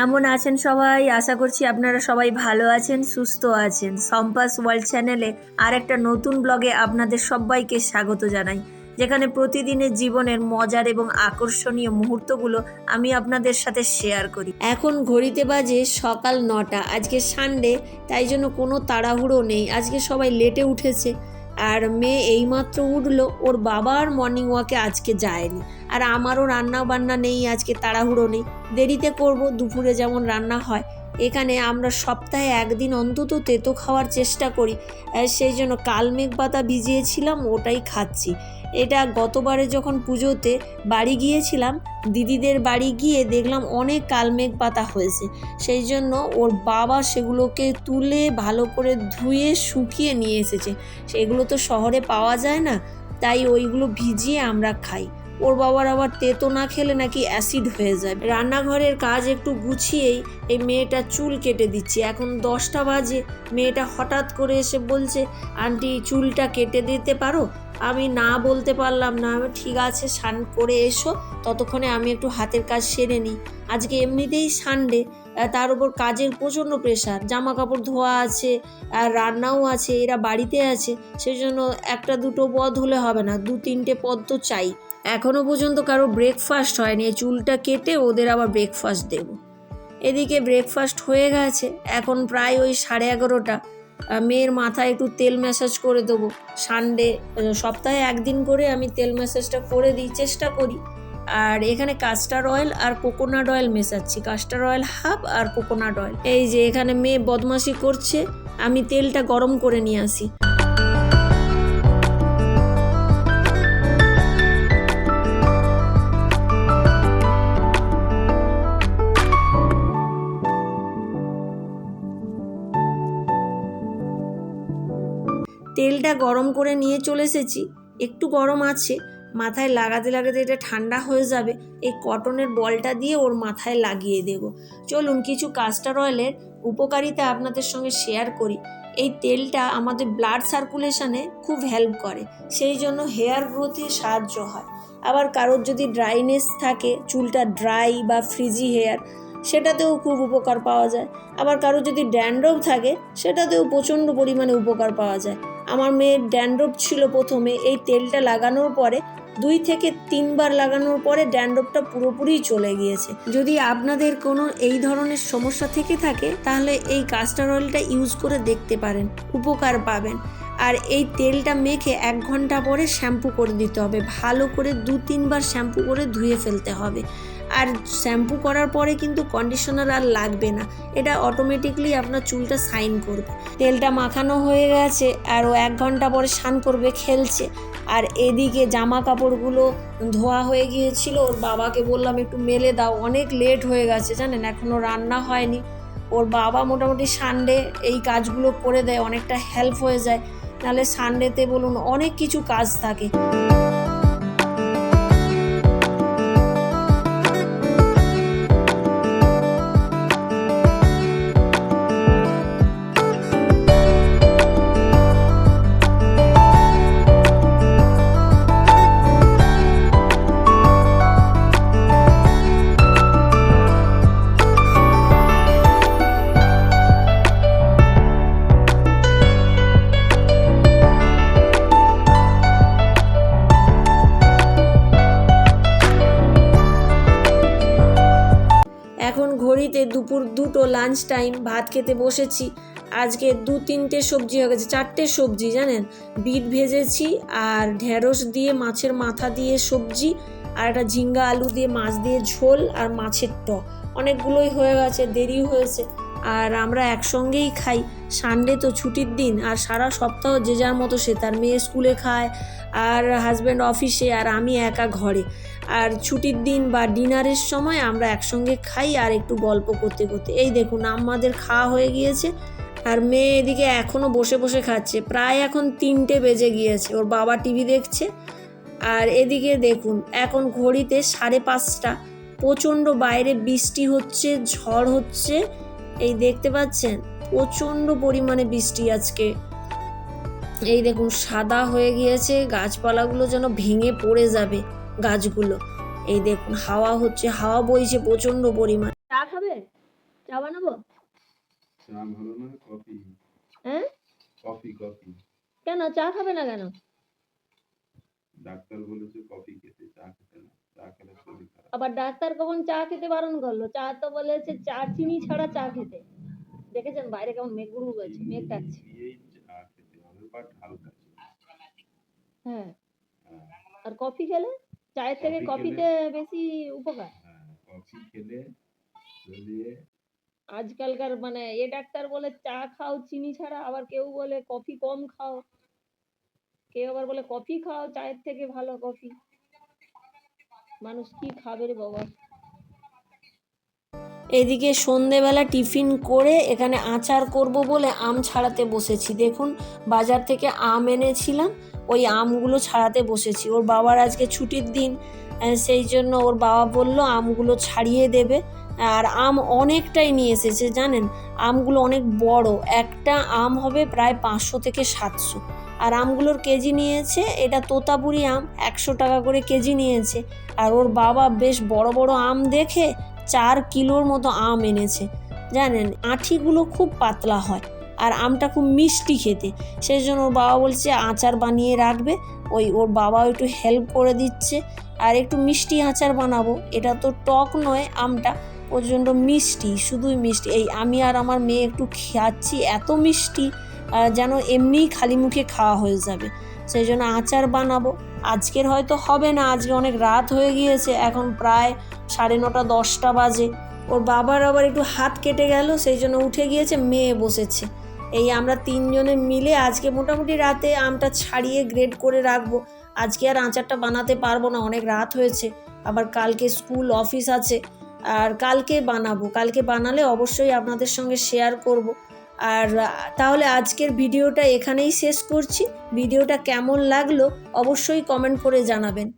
কেমন আছেন সবাই? আশা করছি আপনারা সবাই ভালো আছেন, সুস্থ আছেন। সম্পাস ওয়ার্ল্ড চ্যানেলে আর একটা নতুন ব্লগে আপনাদের সবাইকে স্বাগত জানাই, যেখানে প্রতিদিনের জীবনের মজার এবং আকর্ষণীয় মুহূর্তগুলো আমি আপনাদের সাথে শেয়ার করি। এখন ঘড়িতে বাজে সকাল 9টা। আজকে সানডে, তাই জন্য কোনো তাড়াহুড়ো নেই। আজকে সবাই লেটে উঠেছে, আর মেয়ে এইমাত্র উঠলো। ওর বাবা আর মর্নিং ওয়াকে আজকে যায়নি, আর আমারও রান্না বান্না নেই, আজকে তাড়াহুড়ো নেই, দেরিতে করব। দুপুরে যেমন রান্না হয়, এখানে আমরা সপ্তাহে একদিন অন্তত তেতো খাওয়ার চেষ্টা করি। সেই জন্য কালমেঘ পাতা ভিজিয়েছিলাম, ওটাই খাচ্ছি। এটা গতবারে যখন পুজোতে বাড়ি গিয়েছিলাম, দিদিদের বাড়ি গিয়ে দেখলাম অনেক কালমেঘ পাতা হয়েছে। সেই জন্য ওর বাবা সেগুলোকে তুলে ভালো করে ধুয়ে শুকিয়ে নিয়ে এসেছে। সেগুলো তো শহরে পাওয়া যায় না, তাই ওইগুলো ভিজিয়ে আমরা খাই। ওর বাবার আবার তেতো না খেলে নাকি অ্যাসিড হয়ে যায়। রান্নাঘরের কাজ একটু গুছিয়েই এই মেয়েটা চুল কেটে দিচ্ছি। এখন 10টা বাজে। মেয়েটা হঠাৎ করে এসে বলছে, আন্টি চুলটা কেটে দিতে পারো? আমি না বলতে পারলাম না। ঠিক আছে, স্নান করে এসো, ততক্ষণে আমি একটু হাতের কাজ সেরে নিই। আজকে এমনিতেই সানডে, তার উপর কাজের প্রচণ্ড প্রেশার, জামা কাপড় ধোয়া আছে আর রান্নাও আছে, এরা বাড়িতে আছে। সেই জন্য একটা দুটো পদ হলে হবে না, 2-3টে পদ তো চাই। এখনও পর্যন্ত কারো ব্রেকফাস্ট হয়নি, চুলটা কেটে ওদের আবার ব্রেকফাস্ট দেব। এদিকে ব্রেকফাস্ট হয়ে গেছে, এখন প্রায় ওই 11:30। মেয়ের মাথায় একটু তেল ম্যাসাজ করে দেবো। সানডে, সপ্তাহে একদিন করে আমি তেল ম্যাসাজটা করে দিই, চেষ্টা করি। আর এখানে কাস্টার অয়েল আর কোকোনাট অয়েল মেশাচ্ছি, কাস্টার অয়েল হাফ আর কোকোনাট অয়েল। এই যে এখানে মেয়ে বদমাশি করছে, আমি তেলটা গরম করে নিয়ে আসি। তেলটা গরম করে নিয়ে চলে এসেছি, একটু গরম আছে। মাথায় লাগাতে লাগাতে এটা ঠান্ডা হয়ে যাবে। এই কটনের বলটা দিয়ে ওর মাথায় লাগিয়ে দেব। চলুন কিছু কাস্টার অয়েলের উপকারিতা আপনাদের সঙ্গে শেয়ার করি। এই তেলটা আমাদের ব্লাড সার্কুলেশনে খুব হেল্প করে, সেই জন্য হেয়ার গ্রোথে সাহায্য হয়। আবার কারোর যদি ড্রাইনেস থাকে, চুলটা ড্রাই বা ফ্রিজি হেয়ার, সেটাতেও খুব উপকার পাওয়া যায়। আবার কারো যদি ড্যান্ড্রফ থাকে, সেটাতেও প্রচণ্ড পরিমাণে উপকার পাওয়া যায়। আমার মেয়ের ড্যান্ড্রফ ছিল প্রথমে, এই তেলটা লাগানোর পরে 2 থেকে 3 বার লাগানোর পরে ড্যান্ড্রফটা পুরোপুরি চলে গিয়েছে। যদি আপনাদের কোনো এই ধরনের সমস্যা থেকে থাকে, তাহলে এই কাস্টার অয়েলটা ইউজ করে দেখতে পারেন, উপকার পাবেন। আর এই তেলটা মেখে 1 ঘন্টা পরে শ্যাম্পু করে দিতে হবে। ভালো করে 2-3 বার শ্যাম্পু করে ধুয়ে ফেলতে হবে। আর শ্যাম্পু করার পরে কিন্তু কন্ডিশনার আর লাগবে না, এটা অটোমেটিকলি আপনার চুলটা শাইন করবে। তেলটা মাখানো হয়ে গেছে, আর ও 1 ঘন্টা পরে স্নান করবে, খেলছে। আর এদিকে জামা কাপড়গুলো ধোয়া হয়ে গিয়েছিল, ওর বাবাকে বললাম একটু মেলে দাও, অনেক লেট হয়ে গেছে জানেন, এখনও রান্না হয়নি। ওর বাবা মোটামুটি সানডে এই কাজগুলো করে দেয়, অনেকটা হেল্প হয়ে যায়। নাহলে সানডেতে বলুন অনেক কিছু কাজ থাকে। এখন ঘড়িতে দুপুর 2টো, লাঞ্চ টাইম। ভাত খেতে বসেছি। আজকে 2-3টে সবজি হয়ে গেছে, 4টে সবজি জানেন। বিট ভেজেছি, আর ঢেঁড়স দিয়ে মাছের মাথা দিয়ে সবজি, আর একটা ঝিঙ্গা আলু দিয়ে মাছ দিয়ে ঝোল, আর মাছের টক। অনেকগুলোই হয়ে গেছে, দেরি হয়েছে। আর আমরা একসঙ্গেই খাই, সানডে তো ছুটির দিন। আর সারা সপ্তাহ যে যার মতো সে তার, মেয়ে স্কুলে খায়, আর হাজব্যান্ড অফিসে, আর আমি একা ঘরে। আর ছুটির দিন বা ডিনারের সময় আমরা একসঙ্গে খাই, আর একটু গল্প করতে করতে। এই দেখুন আমাদের খাওয়া হয়ে গিয়েছে, আর মেয়ে এদিকে এখনও বসে বসে খাচ্ছে। প্রায় এখন 3টে বেজে গিয়েছে, ওর বাবা টিভি দেখছে। আর এদিকে দেখুন এখন ঘড়িতে 5:30। প্রচণ্ড বাইরে বৃষ্টি হচ্ছে, ঝড় হচ্ছে, এই দেখতে পাচ্ছেন, প্রচণ্ড পরিমাণে বৃষ্টি আজকে। এই দেখুন সাদা হয়ে গিয়েছে, গাছপালাগুলো যেন ভেঙে পড়ে যাবে গাছগুলো। এই দেখুন হাওয়া হচ্ছে, হাওয়া বইছে প্রচণ্ড পরিমাণ। চা খাবে? চা বানাবো? চা ভালো না, কফি। হ্যাঁ, কফি কফি। কেন চা খাবে না কেন? ডাক্তার বলেছে কফি খেতে, চা খেতে না, চা খেলে শরীর খারাপ। আবার ডাক্তার কখন চা খেতে বারণ করলো? চা তো বলেছে চা চিনি ছাড়া চা খেতে। দেখেছেন বাইরে কেমন মেঘ গুড়ু হয়েছে, মেঘ ডাকছে। দিয়েই চা খেতে হবে, বাট হালকা চিনি। হ্যাঁ, হ্যাঁ, আর কফি খেলে? চায়ের থেকে কফি কফিতে বেশি উপকার। হ্যাঁ, কফি খেলে শরীরে আজকালকার মানে ডাক্তার বলে চা খাও চিনি ছাড়া, আবার কেউ বলে কফি কম খাও, কেউ আবার বলে কফি খাও চায়ের থেকে ভালো কফি। মানুষ কি খাবে রে বাবা। এদিকে সন্ধেবেলা টিফিন করে এখানে আচার করব বলে আম ছাড়াতে বসেছি। দেখুন বাজার থেকে আম এনেছিলাম, ওই আমগুলো ছাড়াতে বসেছি। ওর বাবার আজকে ছুটির দিন, সেই জন্য ওর বাবা বলল আমগুলো ছাড়িয়ে দেবে। আর আম অনেকটাই নিয়ে এসেছে জানেন, আমগুলো অনেক বড়, একটা আম হবে প্রায় 500 থেকে 700। আর আমগুলোর কেজি নিয়েছে, এটা তোতাপুরি আম, 100 টাকা করে কেজি নিয়েছে। আর ওর বাবা বেশ বড় বড় আম দেখে 4 কিলোর মতো আম এনেছে। জানেন আঁঠিগুলো খুব পাতলা হয় আর আমটা খুব মিষ্টি খেতে, সেই জন্য ওর বাবা বলছে আচার বানিয়ে রাখবে। ওর বাবা একটু হেল্প করে দিচ্ছে। আর একটু মিষ্টি আচার বানাবো, এটা তো টক নয়, আমটা প্রচণ্ড মিষ্টি, শুধুই মিষ্টি। এই আমি আর আমার মেয়ে একটু খাচ্ছি, এত মিষ্টি যেন এমনিই খালি মুখে খাওয়া হয়ে যাবে। সেই জন্য আচার বানাবো। আজকের হয়তো হবে না, আজকে অনেক রাত হয়ে গিয়েছে, এখন প্রায় 9:30 10টা বাজে। ওর বাবার আবার একটু হাত কেটে গেল, সেই জন্য উঠে গিয়েছে, মেয়ে বসেছে। এই আমরা 3 জনে মিলে আজকে মোটামুটি রাতে আমটা ছাড়িয়ে গ্রেড করে রাখবো। আজকে আর আচারটা বানাতে পারবো না, অনেক রাত হয়েছে, আবার কালকে স্কুল অফিস আছে। আর কালকে বানাবো, কালকে বানালে অবশ্যই আপনাদের সঙ্গে শেয়ার করব। আর তাহলে আজকের ভিডিওটা এখানেই শেষ করছি। ভিডিওটা কেমন লাগলো অবশ্যই কমেন্ট করে জানাবেন।